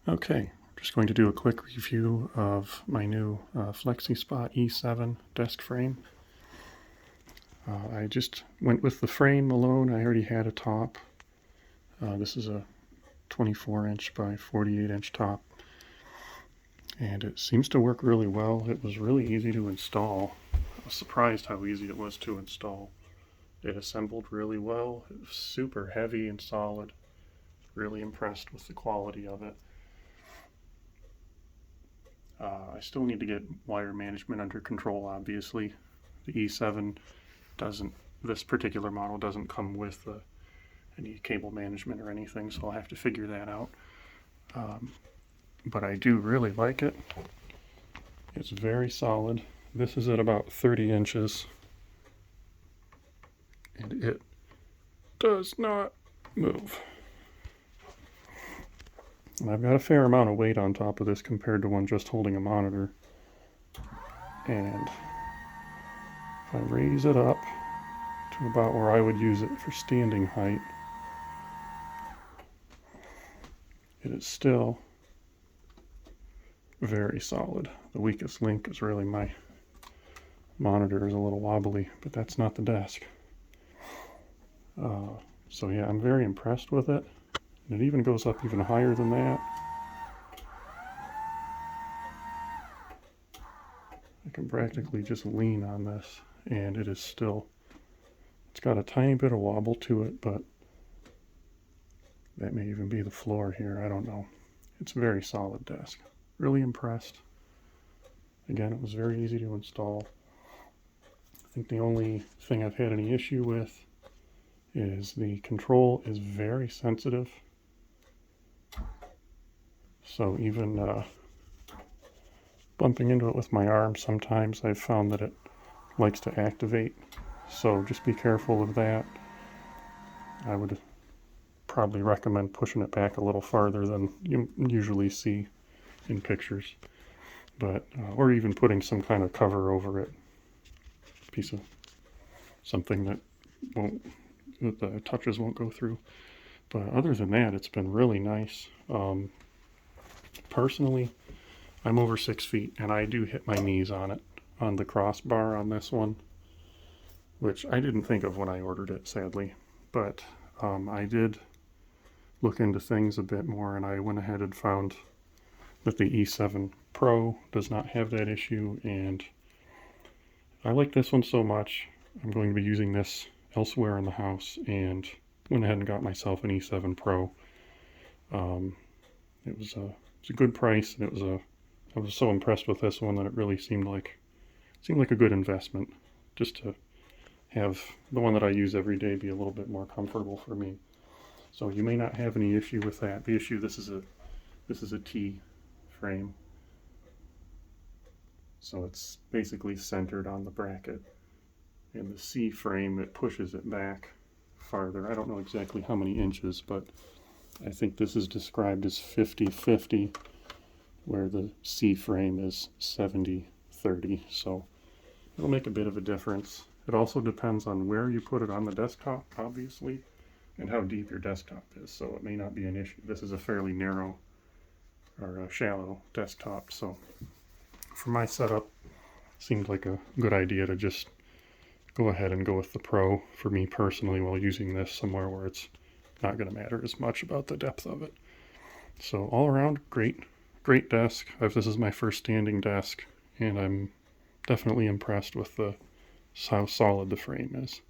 Okay, I'm just going to do a quick review of my new Flexispot E7 desk frame. I just went with the frame alone. I already had a top. This is a 24-inch by 48-inch top, and it seems to work really well. It was really easy to install. I was surprised how easy it was to install. It assembled really well. It was super heavy and solid. Really impressed with the quality of it. I still need to get wire management under control, obviously. The E7 doesn't, this particular model doesn't come with any cable management or anything, so I'll have to figure that out. But I do really like it. It's very solid. This is at about 30 inches, and it does not move. And I've got a fair amount of weight on top of this compared to one just holding a monitor. And if I raise it up to about where I would use it for standing height, it is still very solid. The weakest link is really my monitor is a little wobbly, but that's not the desk. So yeah, I'm very impressed with it. It even goes up even higher than that. I can practically just lean on this, and it is still, it's got a tiny bit of wobble to it, but that may even be the floor here, I don't know. It's a very solid desk. Really impressed. Again, it was very easy to install. I think the only thing I've had any issue with is the control is very sensitive. So even bumping into it with my arm, sometimes I've found that it likes to activate. So just be careful of that. I would probably recommend pushing it back a little farther than you usually see in pictures. But or even putting some kind of cover over it, piece of something that the touches won't go through. But other than that, it's been really nice. Personally, I'm over 6 feet, and I do hit my knees on it, on the crossbar on this one, which I didn't think of when I ordered it, sadly. But I did look into things a bit more, and I went ahead and found that the E7 Pro does not have that issue, and I like this one so much, I'm going to be using this elsewhere in the house, and went ahead and got myself an E7 Pro. It was a good price, and I was so impressed with this one that it really seemed like a good investment, just to have the one that I use every day be a little bit more comfortable for me. So you may not have any issue with that. The issue, this is a T frame, so it's basically centered on the bracket, and the C frame, it pushes it back farther. I don't know exactly how many inches, but I think this is described as 50-50, where the C frame is 70-30, so it'll make a bit of a difference. It also depends on where you put it on the desktop, obviously, and how deep your desktop is, so it may not be an issue. This is a fairly narrow or a shallow desktop, so for my setup, seemed like a good idea to just go ahead and go with the Pro for me personally while using this somewhere where it's not going to matter as much about the depth of it. So all around, great desk. This is my first standing desk, and I'm definitely impressed with how solid the frame is.